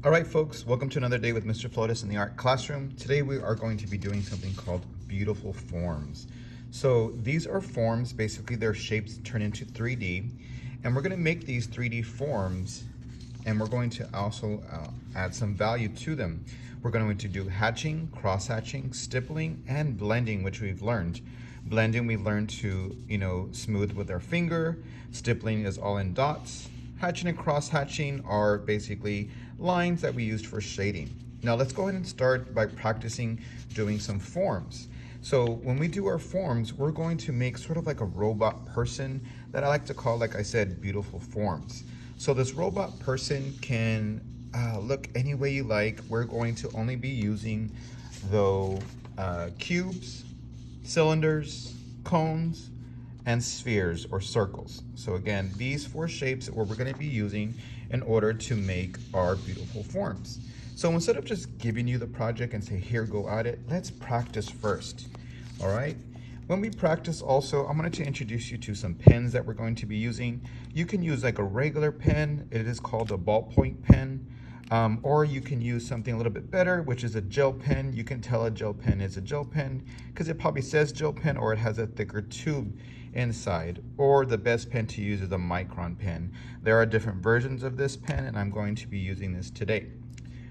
All right, folks, welcome to another day with Mr. Flotis in the art classroom. Today we are going to be doing something called beautiful forms. So these are forms, basically their shapes turn into 3D, and we're going to make these 3D forms, and we're going to also add some value to them. We're going to do hatching, cross-hatching, stippling, and blending, which we've learned. Blending, we learned to, smooth with our finger. Stippling is all in dots. Hatching and cross-hatching are basically lines that we used for shading. Now let's go ahead and start by practicing doing some forms. So when we do our forms, we're going to make sort of like a robot person that I like to call, like I said, beautiful forms. So this robot person can look any way you like. We're going to only be using the cubes, cylinders, cones, and spheres or circles. So again, these four shapes are what we're going to be using in order to make our beautiful forms. So instead of just giving you the project and say, here, go at it, let's practice first. All right. When we practice also, I'm going to introduce you to some pens that we're going to be using. You can use like a regular pen. It is called a ballpoint pen. Or you can use something a little bit better, which is a gel pen. You can tell a gel pen is a gel pen because it probably says gel pen or it has a thicker tube inside. Or the best pen to use is a micron pen. There are different versions of this pen, and I'm going to be using this today.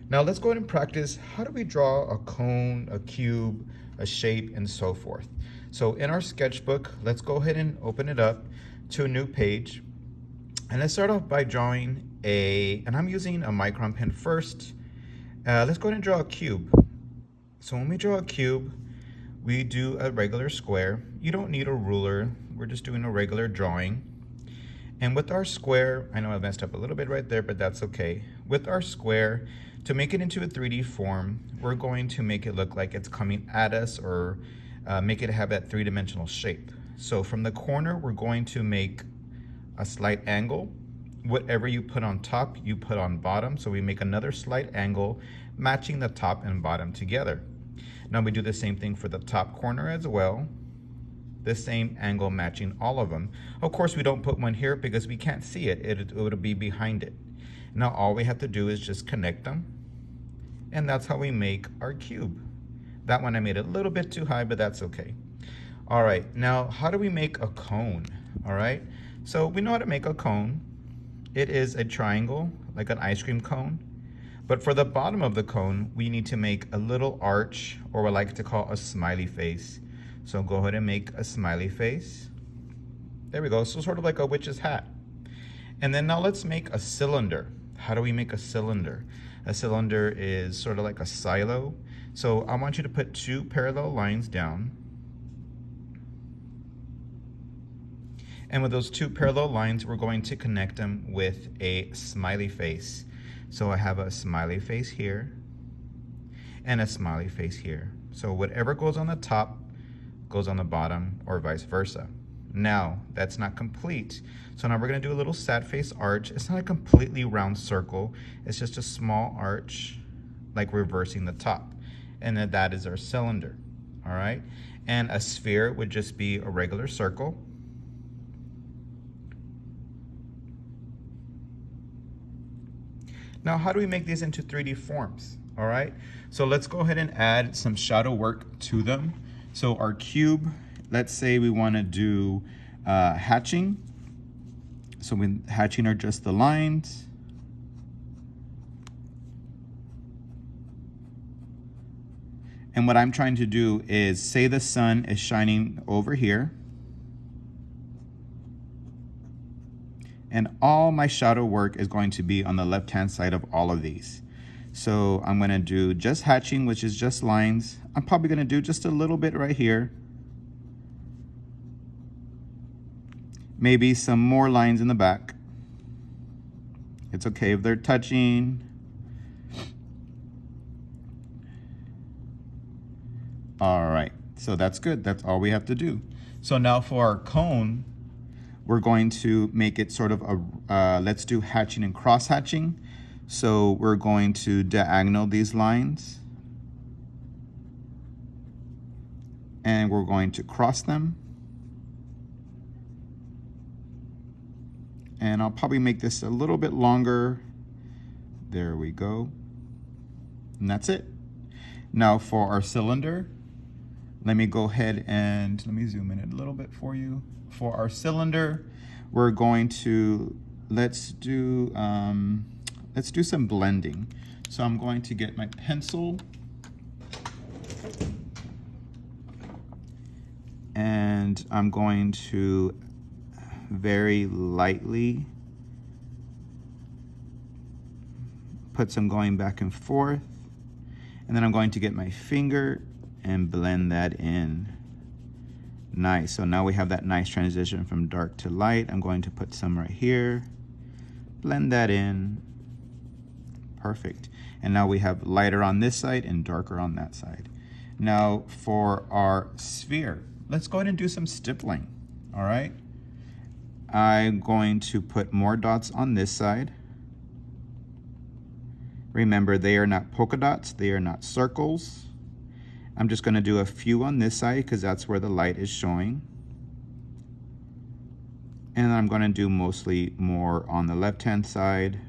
Now let's go ahead and practice. How do we draw a cone, a cube, a shape, and so forth? So in our sketchbook, let's go ahead and open it up to a new page. And let's start off by drawing and I'm using a micron pen first. Let's go ahead and draw a cube. So when we draw a cube, we do a regular square. You don't need a ruler. We're just doing a regular drawing. And with our square, I know I messed up a little bit right there, but that's okay. With our square, to make it into a 3D form, we're going to make it look like it's coming at us or make it have that three-dimensional shape. So from the corner, we're going to make a slight angle. Whatever you put on top, you put on bottom. So we make another slight angle matching the top and bottom together. Now we do the same thing for the top corner as well. The same angle matching all of them. Of course, we don't put one here because we can't see it. It would be behind it. Now all we have to do is just connect them. And that's how we make our cube. That one I made a little bit too high, but that's okay. All right, now how do we make a cone? All right, so we know how to make a cone. It is a triangle, like an ice cream cone. But for the bottom of the cone, we need to make a little arch, or what I like to call a smiley face. So go ahead and make a smiley face. There we go, so sort of like a witch's hat. And then now let's make a cylinder. How do we make a cylinder? A cylinder is sort of like a silo. So I want you to put two parallel lines down. And with those two parallel lines, we're going to connect them with a smiley face. So I have a smiley face here and a smiley face here. So whatever goes on the top goes on the bottom, or vice versa. Now, that's not complete. So now we're gonna do a little sad face arch. It's not a completely round circle. It's just a small arch, like reversing the top. And then that is our cylinder, all right? And a sphere would just be a regular circle. Now, how do we make these into 3D forms? All right, so let's go ahead and add some shadow work to them. So our cube, let's say we want to do hatching. So hatching are just the lines. And what I'm trying to do is say the sun is shining over here. And all my shadow work is going to be on the left-hand side of all of these. So I'm gonna do just hatching, which is just lines. I'm probably gonna do just a little bit right here. Maybe some more lines in the back. It's okay if they're touching. All right, so that's good. That's all we have to do. So now for our cone, we're going to make it sort of a, let's do hatching and cross hatching. So we're going to diagonal these lines. And we're going to cross them. And I'll probably make this a little bit longer. There we go. And that's it. Now for our cylinder, let me go ahead and let me zoom in a little bit for you. For our cylinder, we're going to, let's do some blending. So I'm going to get my pencil and I'm going to very lightly put some going back and forth, and then I'm going to get my finger and blend that in. Nice. So now we have that nice transition from dark to light. I'm going to put some right here, blend that in. Perfect. And now we have lighter on this side and darker on that side. Now for our sphere, let's go ahead and do some stippling. All right. I'm going to put more dots on this side. Remember, they are not polka dots, they are not circles. I'm just going to do a few on this side because that's where the light is showing. And I'm going to do mostly more on the left-hand side.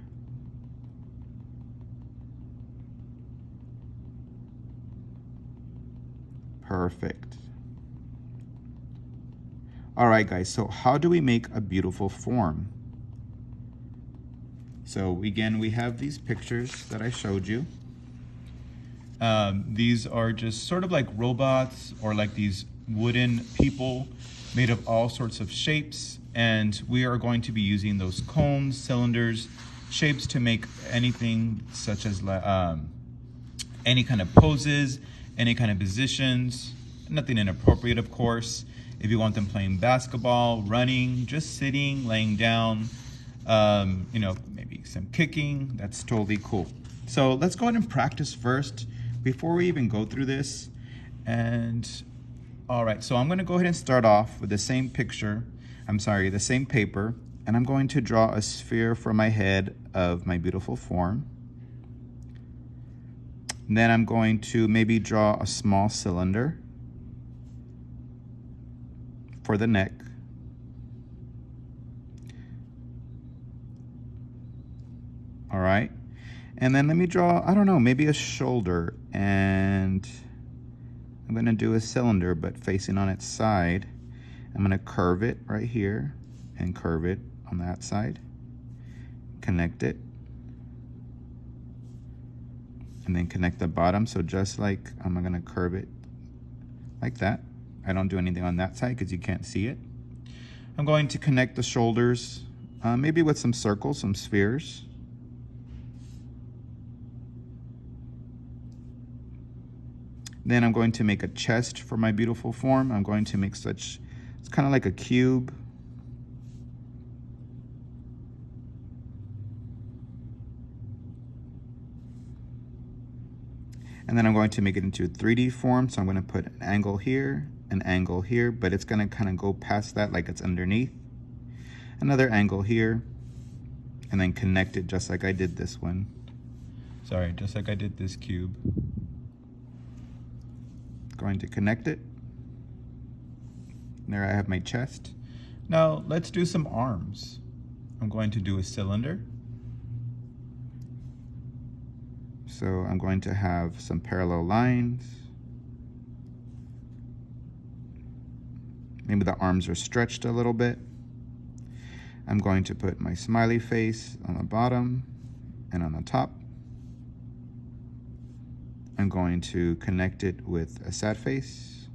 Perfect. All right, guys, so how do we make a beautiful form? So again, we have these pictures that I showed you. These are just sort of like robots or like these wooden people made of all sorts of shapes. And we are going to be using those cones, cylinders, shapes to make anything such as any kind of poses, any kind of positions, nothing inappropriate, of course. If you want them playing basketball, running, just sitting, laying down, you know, maybe some kicking, that's totally cool. So let's go ahead and practice first before we even go through this. And all right, so I'm gonna go ahead and start off with the same picture, the same paper, and I'm going to draw a sphere for my head of my beautiful form. And then I'm going to maybe draw a small cylinder for the neck. All right, and then let me draw, I don't know, maybe a shoulder, and I'm gonna do a cylinder but facing on its side. I'm gonna curve it right here and curve it on that side, connect it, and then connect the bottom. So just like I'm gonna curve it like that. I don't do anything on that side because you can't see it. I'm going to connect the shoulders, maybe with some circles, some spheres. Then I'm going to make a chest for my beautiful form. I'm going to make it's kind of like a cube. And then I'm going to make it into a 3D form. So I'm going to put an angle here, but it's going to kind of go past that like it's underneath. Another angle here, and then connect it just like I did this one. Sorry, just like I did this cube. Going to connect it. There I have my chest. Now let's do some arms. I'm going to do a cylinder. So I'm going to have some parallel lines. Maybe the arms are stretched a little bit. I'm going to put my smiley face on the bottom and on the top. I'm going to connect it with a sad face.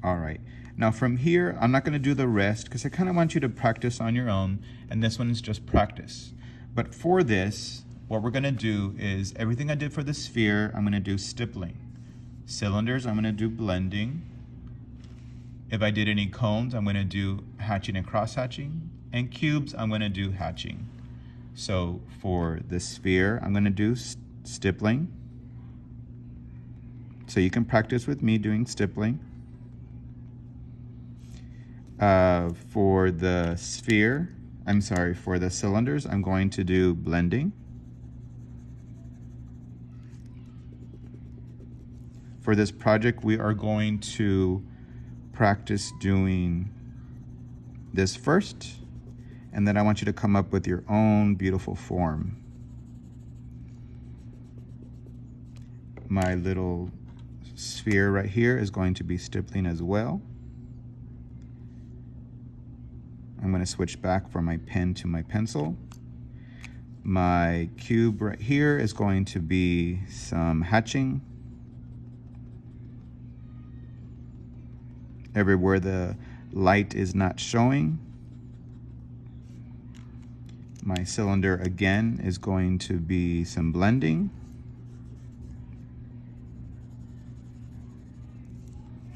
All right, now from here, I'm not gonna do the rest because I kind of want you to practice on your own, and this one is just practice. But for this, what we're gonna do is everything I did for the sphere, I'm gonna do stippling. Cylinders, I'm gonna do blending. If I did any cones, I'm gonna do hatching and cross hatching. And cubes, I'm gonna do hatching. So for the sphere, I'm gonna do stippling. So you can practice with me doing stippling. For the sphere, for the cylinders, I'm going to do blending. For this project, we are going to practice doing this first, and then I want you to come up with your own beautiful form. My little sphere right here is going to be stippling as well. I'm going to switch back from my pen to my pencil. My cube right here is going to be some hatching. Everywhere the light is not showing. My cylinder again is going to be some blending.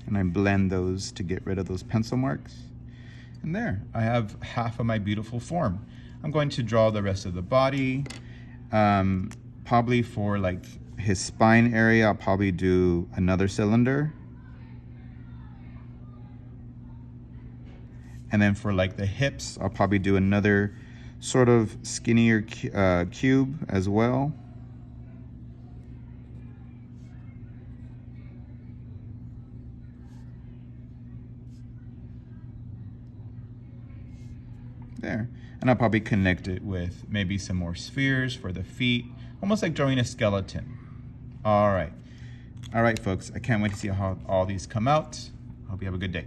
And I blend those to get rid of those pencil marks. And there, I have half of my beautiful form. I'm going to draw the rest of the body. Probably for like his spine area, I'll probably do another cylinder. And then for like the hips, I'll probably do another sort of skinnier cube as well. There. And I'll probably connect it with maybe some more spheres for the feet, almost like drawing a skeleton. All right, folks, I can't wait to see how all these come out. Hope you have a good day.